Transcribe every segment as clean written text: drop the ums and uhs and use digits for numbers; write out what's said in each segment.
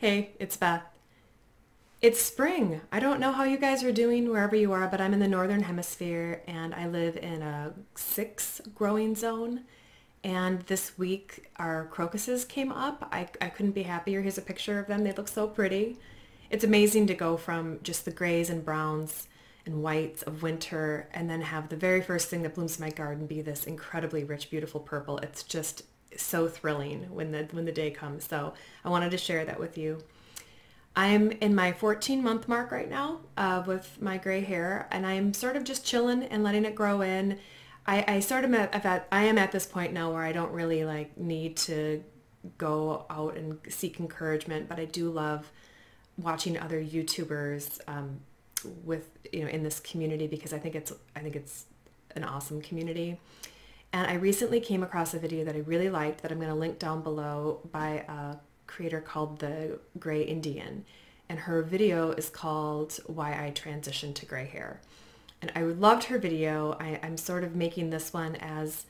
Hey, it's Beth. It's spring. I don't know how you guys are doing wherever you are, but I'm in the northern hemisphere and I live in a 6 growing zone. And this week our crocuses came up. I couldn't be happier. Here's a picture of them. They look so pretty. It's amazing to go from just the grays and browns and whites of winter and then have the very first thing that blooms in my garden be this incredibly rich, beautiful purple. It's just so thrilling when the day comes. So I wanted to share that with you. I'm in my 14-month mark right now with my gray hair, and I'm sort of just chilling and letting it grow in. I sort of I am at this point now where I don't really like need to go out and seek encouragement, but I do love watching other YouTubers with in this community because I think it's an awesome community. And I recently came across a video that I really liked that I'm going to link down below by a creator called the Gray Indian. And her video is called Why I Transitioned to Gray Hair. And I loved her video. I'm sort of making this one as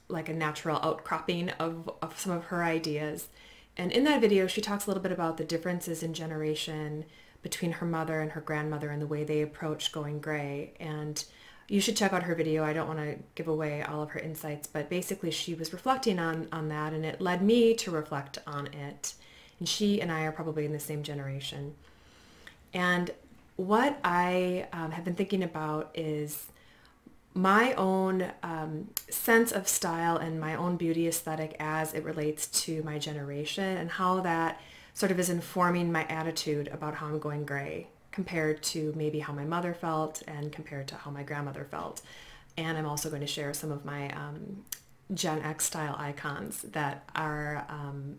like a natural outcropping of some of her ideas. And in that video, she talks a little bit about the differences in generation between her mother and her grandmother and the way they approach going gray. And you should check out her video. I don't want to give away all of her insights, but basically she was reflecting on that, and it led me to reflect on it. And she and I are probably in the same generation. And what I have been thinking about is my own sense of style and my own beauty aesthetic as it relates to my generation and how that sort of is informing my attitude about how I'm going gray compared to maybe how my mother felt and compared to how my grandmother felt. And I'm also going to share some of my Gen X style icons that are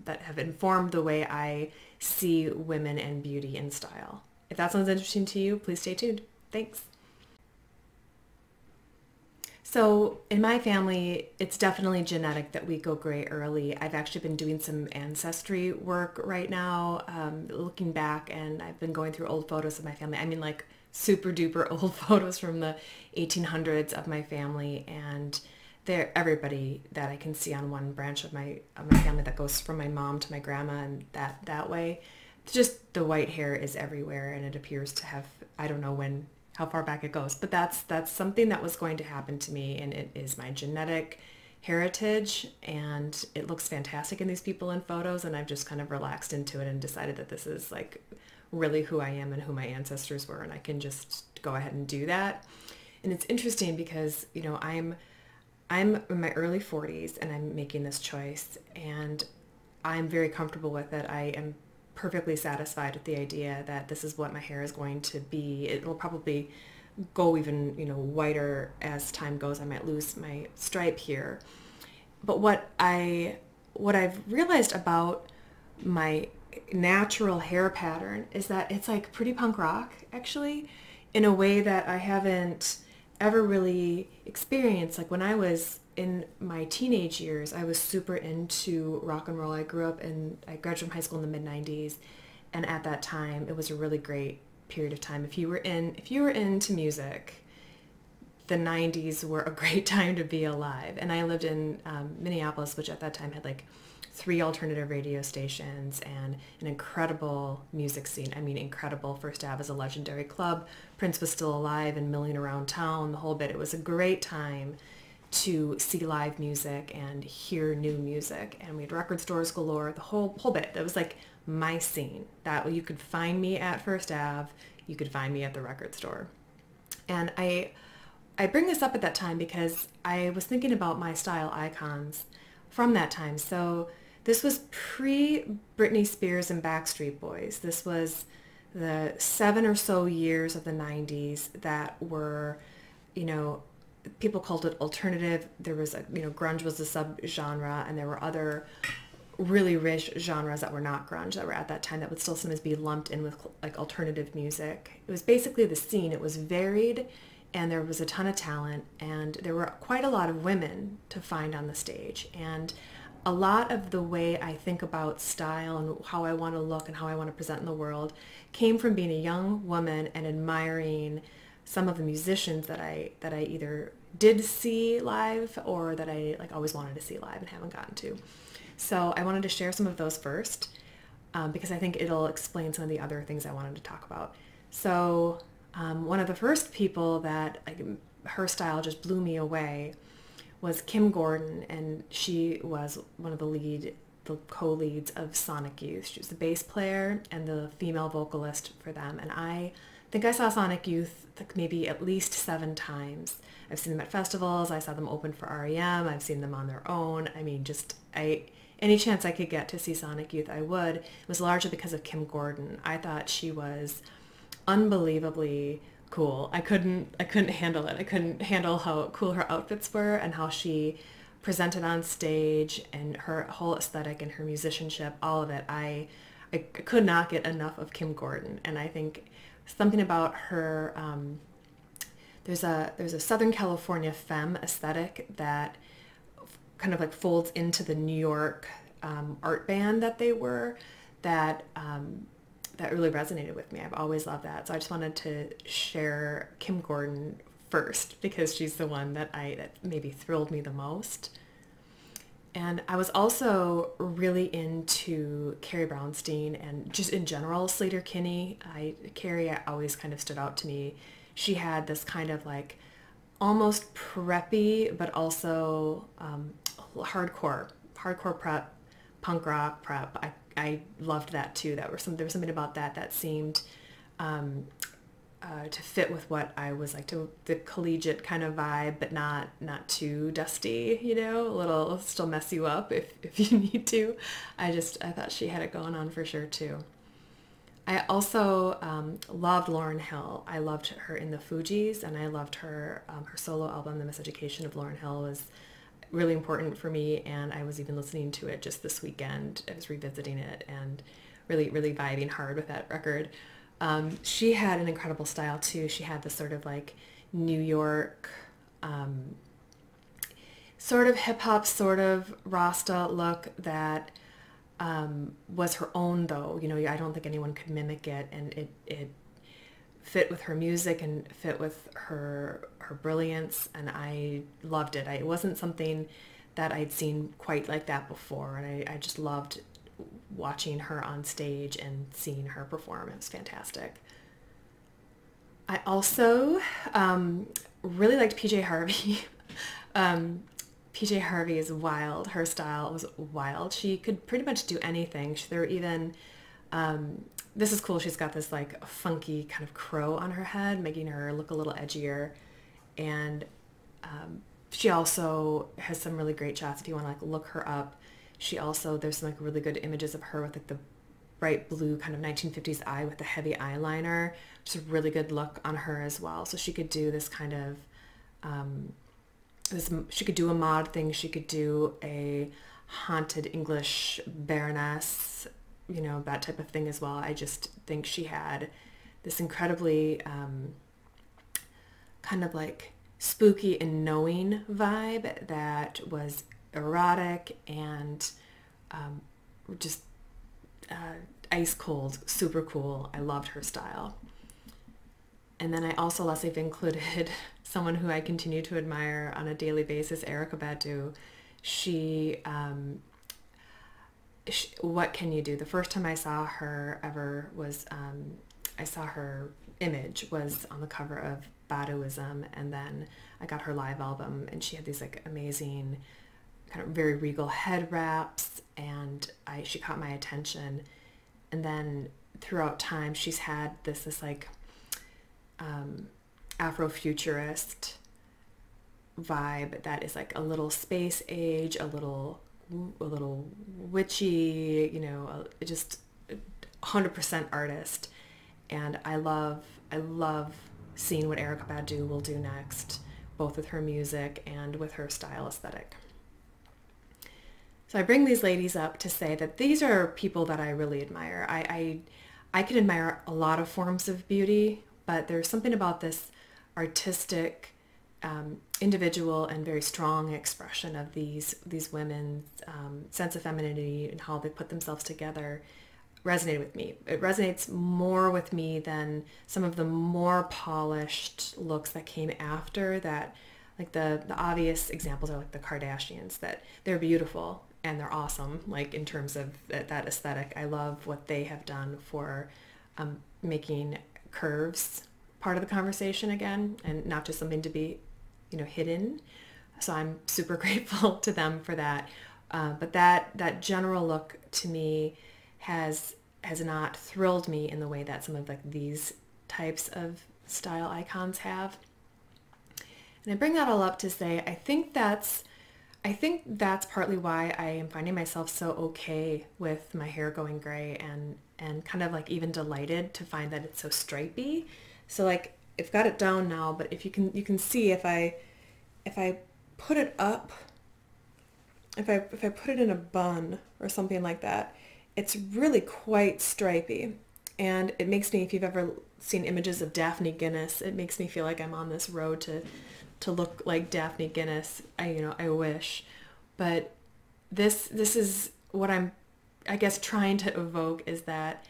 that have informed the way I see women and beauty and style. If that sounds interesting to you, please stay tuned. Thanks. So in my family, it's definitely genetic that we go gray early. I've actually been doing some ancestry work right now, looking back, and I've been going through old photos of my family. I mean, like super duper old photos from the 1800s of my family, and they're everybody that I can see on one branch of my family that goes from my mom to my grandma, and that way. It's just the white hair is everywhere, and it appears to have, I don't know how far back it goes, but that's something that was going to happen to me, and it is my genetic heritage, and it looks fantastic in these people in photos, and I've just kind of relaxed into it and decided that this is like really who I am and who my ancestors were, and I can just go ahead and do that. And it's interesting because I'm in my early 40s and I'm making this choice, and I'm very comfortable with it. I am perfectly satisfied with the idea that this is what my hair is going to be. It will probably go even, whiter as time goes. I might lose my stripe here. But what I've realized about my natural hair pattern is that it's like pretty punk rock, actually, in a way that I haven't ever really experienced. Like when I was in my teenage years, I was super into rock and roll. I graduated from high school in the mid-90s, and at that time it was a really great period of time. If you were into music, the 90s were a great time to be alive. And I lived in Minneapolis, which at that time had like 3 alternative radio stations and an incredible music scene. I mean, incredible. First Ave is a legendary club. Prince was still alive and milling around town, the whole bit. It was a great time to see live music and hear new music. And we had record stores galore, the whole bit. That was like my scene. That you could find me at First Ave, you could find me at the record store. And I bring this up at that time because I was thinking about my style icons from that time. So this was pre-Britney Spears and Backstreet Boys. This was the 7 or so years of the 90s that were, people called it alternative. There was grunge was a subgenre, and there were other really rich genres that were not grunge that were at that time that would still sometimes be lumped in with like alternative music. It was basically the scene. It was varied, and there was a ton of talent, and there were quite a lot of women to find on the stage. And a lot of the way I think about style and how I want to look and how I want to present in the world came from being a young woman and admiring some of the musicians that I either did see live or that I like always wanted to see live and haven't gotten to. So I wanted to share some of those first. because I think it'll explain some of the other things I wanted to talk about. So one of the first people that her style just blew me away was Kim Gordon, and she was one of the co-leads of Sonic Youth. She was the bass player and the female vocalist for them, and I think I saw Sonic Youth like maybe at least 7 times. I've seen them at festivals. I saw them open for REM. I've seen them on their own. I mean, any chance I could get to see Sonic Youth, I would. It was largely because of Kim Gordon. I thought she was unbelievably cool. I couldn't handle it. I couldn't handle how cool her outfits were and how she presented on stage, and her whole aesthetic and her musicianship, all of it. I could not get enough of Kim Gordon, and I think something about her, there's a Southern California femme aesthetic that kind of like folds into the New York art band that they were, that really resonated with me. I've always loved that. So I just wanted to share Kim Gordon first because she's the one that maybe thrilled me the most. And I was also really into Carrie Brownstein and just in general Sleater-Kinney. Carrie always kind of stood out to me. She had this kind of like almost preppy, but also hardcore prep, punk rock prep. I loved that too. There was something about that seemed to fit with what I was like, to the collegiate kind of vibe, but not too dusty, a little still mess you up if you need to. I thought she had it going on for sure too. I also loved Lauryn Hill. I loved her in the Fugees, and I loved her solo album, The Miseducation of Lauryn Hill, was really important for me, and I was even listening to it just this weekend. I was revisiting it and really, really vibing hard with that record. She had an incredible style too. She had this sort of like New York, sort of hip hop, sort of Rasta look that was her own though. I don't think anyone could mimic it, and it fit with her music and fit with her brilliance, and I loved it. It wasn't something that I'd seen quite like that before, and I just loved watching her on stage and seeing her perform. It was fantastic. I also really liked PJ Harvey. PJ Harvey is wild. Her style was wild. She could pretty much do anything. There were even, this is cool, she's got this like funky kind of crow on her head, making her look a little edgier. And she also has some really great shots if you want to like look her up. There's some like really good images of her with like the bright blue kind of 1950s eye with the heavy eyeliner. Just a really good look on her as well. So she could do this kind of, she could do a mod thing. She could do a haunted English baroness, that type of thing as well. I just think she had this incredibly kind of like spooky and knowing vibe that was erotic and just ice cold, super cool. I loved her style. And then I also, lastly, have included someone who I continue to admire on a daily basis, Erykah Badu. What can you do? The first time I saw her ever was, I saw her image was on the cover of Baduism, and then I got her live album, and she had these like amazing kind of very regal head wraps, and she caught my attention. And then throughout time, she's had this like Afrofuturist vibe that is like a little space age, a little witchy, just 100% artist. And I love seeing what Erykah Badu will do next, both with her music and with her style aesthetic. So I bring these ladies up to say that these are people that I really admire. I can admire a lot of forms of beauty, but there's something about this artistic, individual and very strong expression of these women's sense of femininity and how they put themselves together resonated with me. It resonates more with me than some of the more polished looks that came after that. Like the obvious examples are like the Kardashians, that they're beautiful and they're awesome. Like in terms of that aesthetic, I love what they have done for making curves part of the conversation again, and not just something to be, hidden. So I'm super grateful to them for that. But that general look to me has not thrilled me in the way that some of like these types of style icons have. And I bring that all up to say I think that's partly why I am finding myself so okay with my hair going gray, and kind of like even delighted to find that it's so stripy. So like I've got it down now, but if you can see if I put it up, if I put it in a bun or something like that, it's really quite stripy. And it makes me, if you've ever seen images of Daphne Guinness, it makes me feel like I'm on this road to look like Daphne Guinness. I wish. But this is what I'm, I guess, trying to evoke, is that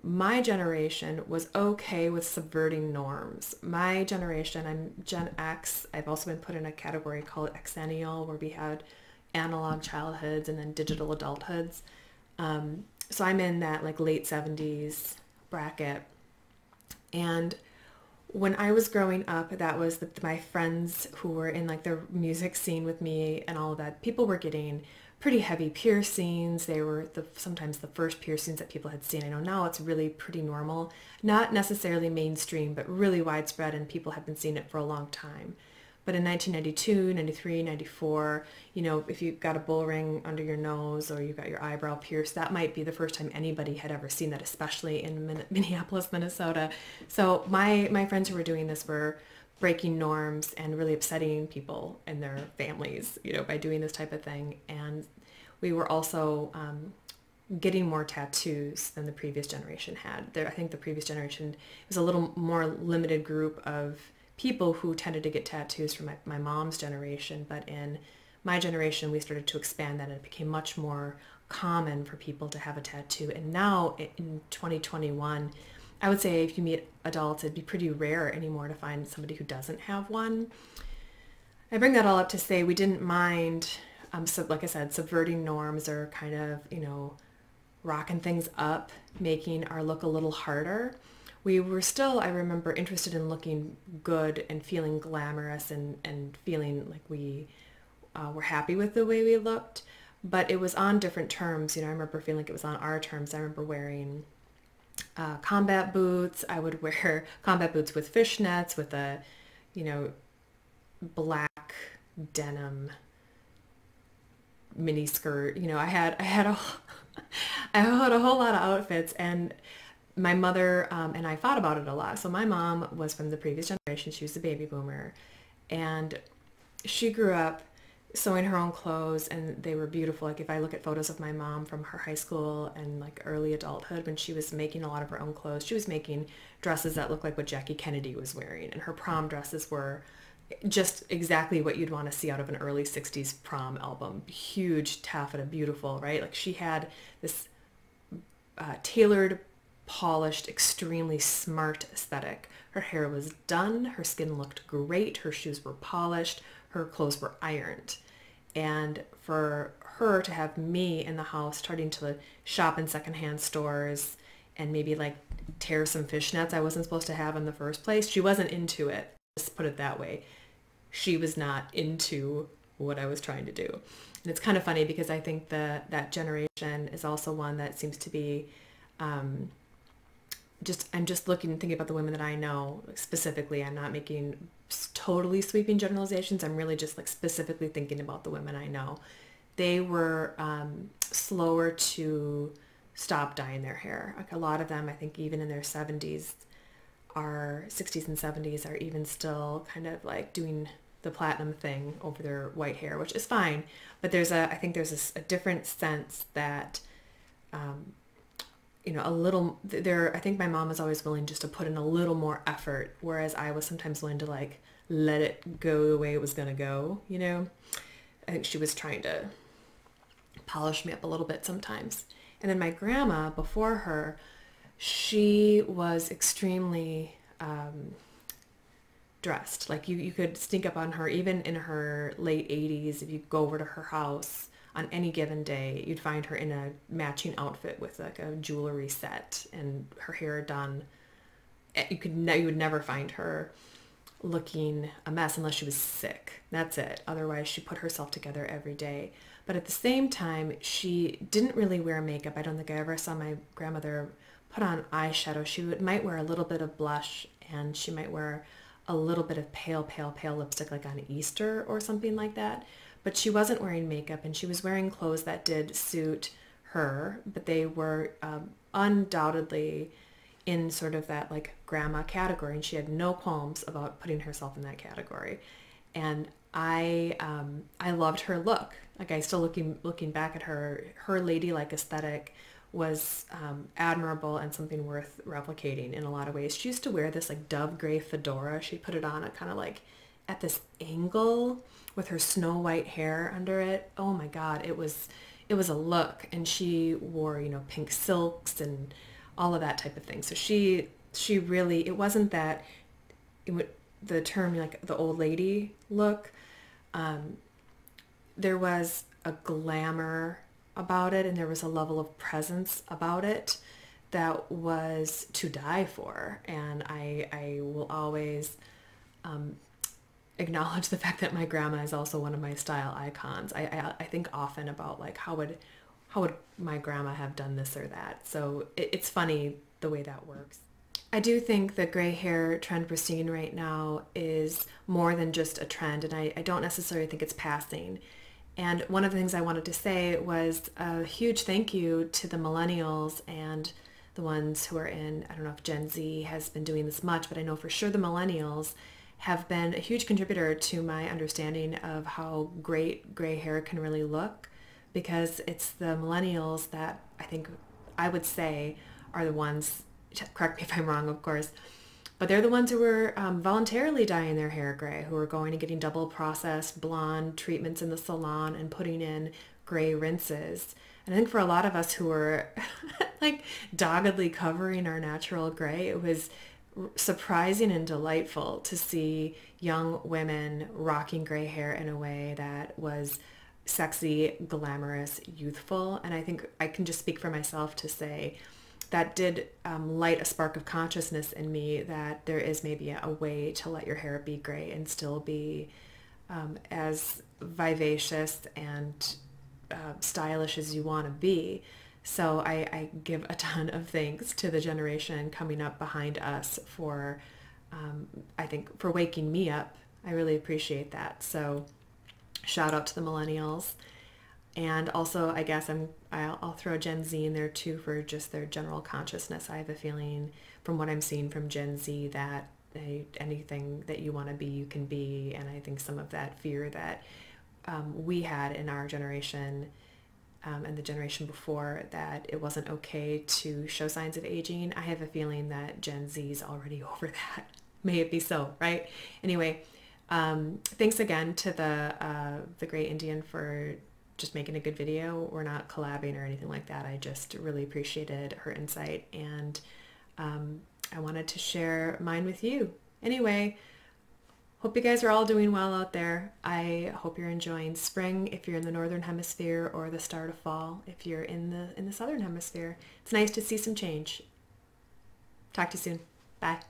my generation was okay with subverting norms. My generation, I'm Gen X. I've also been put in a category called Xennial, where we had analog childhoods and then digital adulthoods. So I'm in that like late 70s bracket. And when I was growing up, that was my friends who were in like the music scene with me and all of that. People were getting pretty heavy piercings. They were sometimes the first piercings that people had seen. I know now it's really pretty normal, not necessarily mainstream, but really widespread, and people have been seeing it for a long time. But in 1992, 93, 94, if you got a bull ring under your nose or you got your eyebrow pierced, that might be the first time anybody had ever seen that, especially in Minneapolis, Minnesota. So my friends who were doing this were breaking norms and really upsetting people and their families, by doing this type of thing. And we were also getting more tattoos than the previous generation had. I think the previous generation was a little more limited group of people who tended to get tattoos from my mom's generation, but in my generation we started to expand that, and it became much more common for people to have a tattoo. And now in 2021, I would say if you meet adults, it'd be pretty rare anymore to find somebody who doesn't have one. I bring that all up to say we didn't mind, so like I said, subverting norms or kind of, rocking things up, making our look a little harder. We were still, I remember, interested in looking good and feeling glamorous and feeling like we were happy with the way we looked, but it was on different terms. I remember feeling like it was on our terms. I remember wearing combat boots. I would wear combat boots with fishnets, with a, black denim mini skirt. I had I had a whole lot of outfits, and my mother and I fought about it a lot. So my mom was from the previous generation. She was a baby boomer, and she grew up sewing her own clothes, and they were beautiful. Like if I look at photos of my mom from her high school and like early adulthood, when she was making a lot of her own clothes, she was making dresses that looked like what Jackie Kennedy was wearing, and her prom dresses were just exactly what you'd want to see out of an early 60s prom album. Huge taffeta, beautiful, right? Like she had this tailored, polished, extremely smart aesthetic. Her hair was done, her skin looked great, her shoes were polished, her clothes were ironed. And for her to have me in the house starting to shop in secondhand stores and maybe like tear some fishnets I wasn't supposed to have in the first place, she wasn't into it. Let's put it that way. She was not into what I was trying to do. And it's kind of funny because I think that generation is also one that seems to be I'm just thinking about the women that I know specifically. I'm not making totally sweeping generalizations. I'm really just like specifically thinking about the women I know. They were slower to stop dyeing their hair. Like a lot of them, I think even in their 70s, our 60s and 70s are even still kind of like doing the platinum thing over their white hair, which is fine. But I think there's a different sense that, a little there. I think my mom was always willing just to put in a little more effort, whereas I was sometimes willing to like let it go the way it was going to go. I think she was trying to polish me up a little bit sometimes. And then my grandma before her, she was extremely dressed. Like you could sneak up on her even in her late 80s. If you go over to her house on any given day, you'd find her in a matching outfit with like a jewelry set and her hair done. You would never find her looking a mess unless she was sick. That's it. Otherwise, she put herself together every day. But at the same time, she didn't really wear makeup. I don't think I ever saw my grandmother put on eyeshadow. She might wear a little bit of blush, and she might wear a little bit of pale, pale, pale lipstick like on Easter or something like that. But she wasn't wearing makeup, and she was wearing clothes that did suit her, but they were undoubtedly in sort of that like grandma category, and she had no qualms about putting herself in that category. And I loved her look. Like I still looking back at her ladylike aesthetic was admirable and something worth replicating in a lot of ways. She used to wear this like dove gray fedora. She put it on at kind of like at this angle with her snow white hair under it. Oh my God, it was a look. And she wore, you know, pink silks and all of that type of thing. So she really, it wasn't that the term like the old lady look. There was a glamour about it, and there was a level of presence about it that was to die for. And I will always acknowledge the fact that my grandma is also one of my style icons. I think often about like how would my grandma have done this or that. So it's funny the way that works. I do think the gray hair trend we're seeing right now is more than just a trend, and I don't necessarily think it's passing. And one of the things I wanted to say was a huge thank you to the millennials and the ones who are in, I don't know if Gen Z has been doing this much, but I know for sure the millennials have been a huge contributor to my understanding of how great gray hair can really look, because it's the millennials that I would say are the ones, correct me if I'm wrong, of course, but they're the ones who were voluntarily dyeing their hair gray, who were going and getting double processed blonde treatments in the salon and putting in gray rinses. And I think for a lot of us who were like doggedly covering our natural gray, it was surprising and delightful to see young women rocking gray hair in a way that was sexy, glamorous, youthful. And I think I can just speak for myself to say that did light a spark of consciousness in me that there is maybe a way to let your hair be gray and still be as vivacious and stylish as you want to be. So I give a ton of thanks to the generation coming up behind us for, I think, for waking me up. I really appreciate that. So shout out to the millennials. And also, I guess I'll throw Gen Z in there too for just their general consciousness. I have a feeling from what I'm seeing from Gen Z that anything that you want to be, you can be. And I think some of that fear that we had in our generation and the generation before, that it wasn't okay to show signs of aging, I have a feeling that Gen Z is already over that. May it be so, right? Anyway, thanks again to the Great Indian for just making a good video. We're not collabing or anything like that. I just really appreciated her insight, and I wanted to share mine with you. Anyway, hope you guys are all doing well out there. I hope you're enjoying spring if you're in the northern hemisphere, or the start of fall if you're in the southern hemisphere. It's nice to see some change. Talk to you soon. Bye.